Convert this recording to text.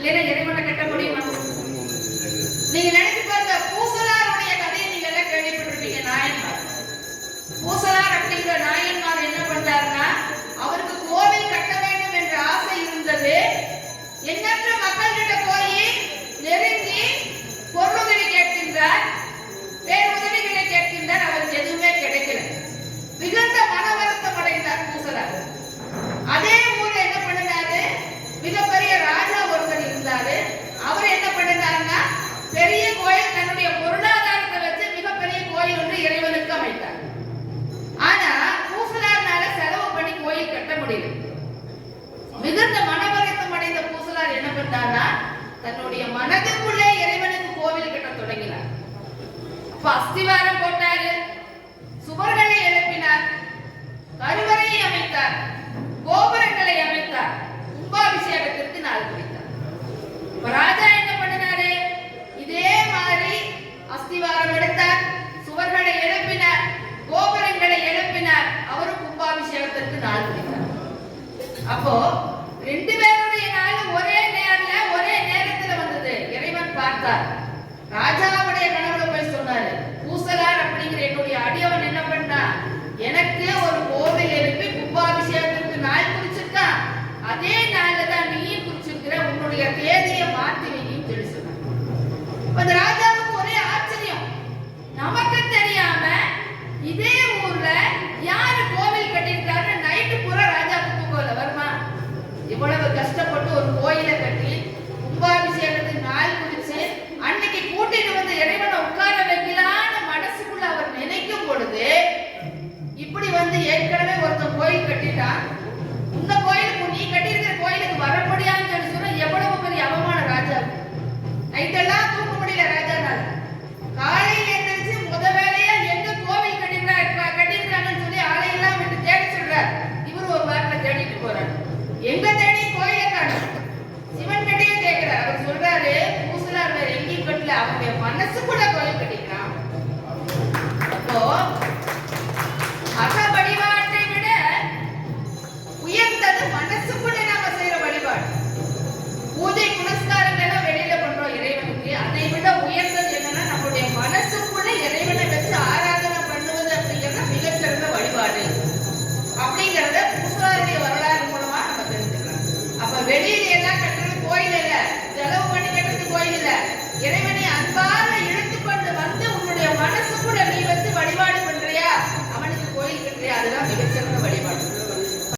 இல்லைன்னா இறைவனை கட்ட முடியுமா? நீங்க நினைச்சு பாருங்க, பூசலாருடைய கதையை நீங்க எல்லாம் கேள்விப்பட்டிருப்பீங்க. நாயன்மார், பூசலார் அப்படிங்கிற நாயன்மார் என்ன பண்றாருன்னா, அவருக்கு கோவில் கட்ட வேண்டும் என்ற ஆசை இருந்தது. எண்ணற்ற மக்கள் கிட்ட போய் நெருங்கி பொருளுதவி கேட்கின்றார், வேறு உதவிகளை கேட்கின்றார். அவருக்கு எதுவுமே கிடைக்கல. மிகுந்த மன வருத்தம் அடைந்தார் பூசலார். அதே ஊர்ல என்ன பண்ணினாரு, மிகப்பெரிய ராஜா ஒருத்தர் இருந்தாரு. அவர் என்ன பண்ணினாருன்னா, பெரிய கோயில், தன்னுடைய பொருளாதாரத்தை வச்சு மிகப்பெரிய கோயில் ஒன்று இறைவனுக்கு அமைத்தார். ஆனா பூசலார்னால செலவு பண்ணி கோயில் கட்ட முடியல. மிகுந்த மனவருத்தம் அடைந்த பூசலார் என்ன பண்ணார்னா, தன்னுடைய மனதுக்குள்ளே இறைவனுக்கு கோவில் கட்ட தொடங்கினார். அப்ப அஸ்திவாரம் போட்டாரு, சுவர்களை எழுப்பினார், கருவறையை அமைத்தார், கோபுரங்களை அமைத்தார், கும்பாபிஷேகத்திற்கு நாள் குறித்தார். ராஜா என்ன பண்ணினாரு, இதே மாதிரி அஸ்திவாரம் எடுத்தார், சுவர்களை எழுப்பினார், கோபுரங்களை எழுப்பினார், அவரும் கும்பாபிஷேகத்திற்கு நாள் குறித்தார். அப்போ ரெண்டு பேருடைய நாள் ஒரே நேரத்துல வந்தது. இறைவன் பார்த்தார். ராஜாவுடைய கனவுல போய் சொன்னாரு, பூசலார் அப்படிங்கிற என்னுடைய அடியவன் என்ன பண்ணா, எனக்கு ஒரு கோவில் எழுப்பி கும்பாபிஷேகத்திற்கு நாள் குறிச்சிருக்கான். அதே நாள்ல தான் நீயும் குறிச்சிருக்கிற, உன்னுடைய தேதியை மாத்தி வைன்னு சொல்லி சொன்னார். அந்த ராஜாவுக்கு ஒரே ஆச்சரியம். நமக்கு தெரியாம இதே ஊர்ல யாரு கோவில் கட்டியிருக்காரு, நைட்டு பூரா ராஜாவுக்கு தூங்கல வருமா? இவ்வளவு கஷ்டப்பட்டு ஒரு கோயிலை கட்டி கும்பாபிஷேகத்துக்கு நாள் குறிச்சு அன்னைக்கு கூட்டிட்டு வந்து இறைவனை உட்கார வைக்கலான்னு மனசுக்குள்ள அவர் நினைக்கும் பொழுது, இப்படி வந்து ஏற்கனவே ஒருத்தன் கோயில் கட்டிட்டான், இந்த கோயிலுக்கு நீ கட்டியிருக்கிற கோயிலுக்கு வர முடியாதுன்னு சொல்லி சொன்னா எவ்வளவு பெரிய அவமானம் ராஜாவுக்கு. நைட்டெல்லாம் தூக்க முடியல ராஜானால. காலையில் எழுந்திரிச்சு முத வேலையா எங்க கோவில் கட்டியிருக்காங்கன்னு சொல்லி ஆலையெல்லாம் விட்டு தேடி சொல்றார். இவர் ஒரு வாரத்தை தேடிட்டு போறாரு. எங்க தேடி கோயிலை காணும், சிவன் கட்டியே கேட்கிறார். அவர் சொல்றாரு, பூசலார் வேற எங்கேயும் கட்டல, அவங்க மனசுக்குள்ள கோயில் கட்டிக்கிறான். அப்போ அக வழிபாட்டை விட உயர்ந்தது மனசுக்குள்ள நாம செய்யற வழிபாடு. பூஜை புனஸ்காரங்கள் எல்லாம் வெளியில பண்றோம் இறைவனுக்கு, அதை விட உயர்ந்தது என்னன்னா நம்முடைய மனசுக்குள்ள இறைவனை வச்சு ஆராதனை பண்ணுவது அப்படிங்கிறது மிகச்சிறந்த வழிபாடு அப்படிங்கறத பூசலாருடைய வரலாறு மூலமா நம்ம தெரிஞ்சுக்கலாம். அப்ப வெளியில எல்லாம் கட்டுறது கோயில் இல்ல, செலவு பண்ணி கட்டுறது கோயில் இல்ல, இறைவன்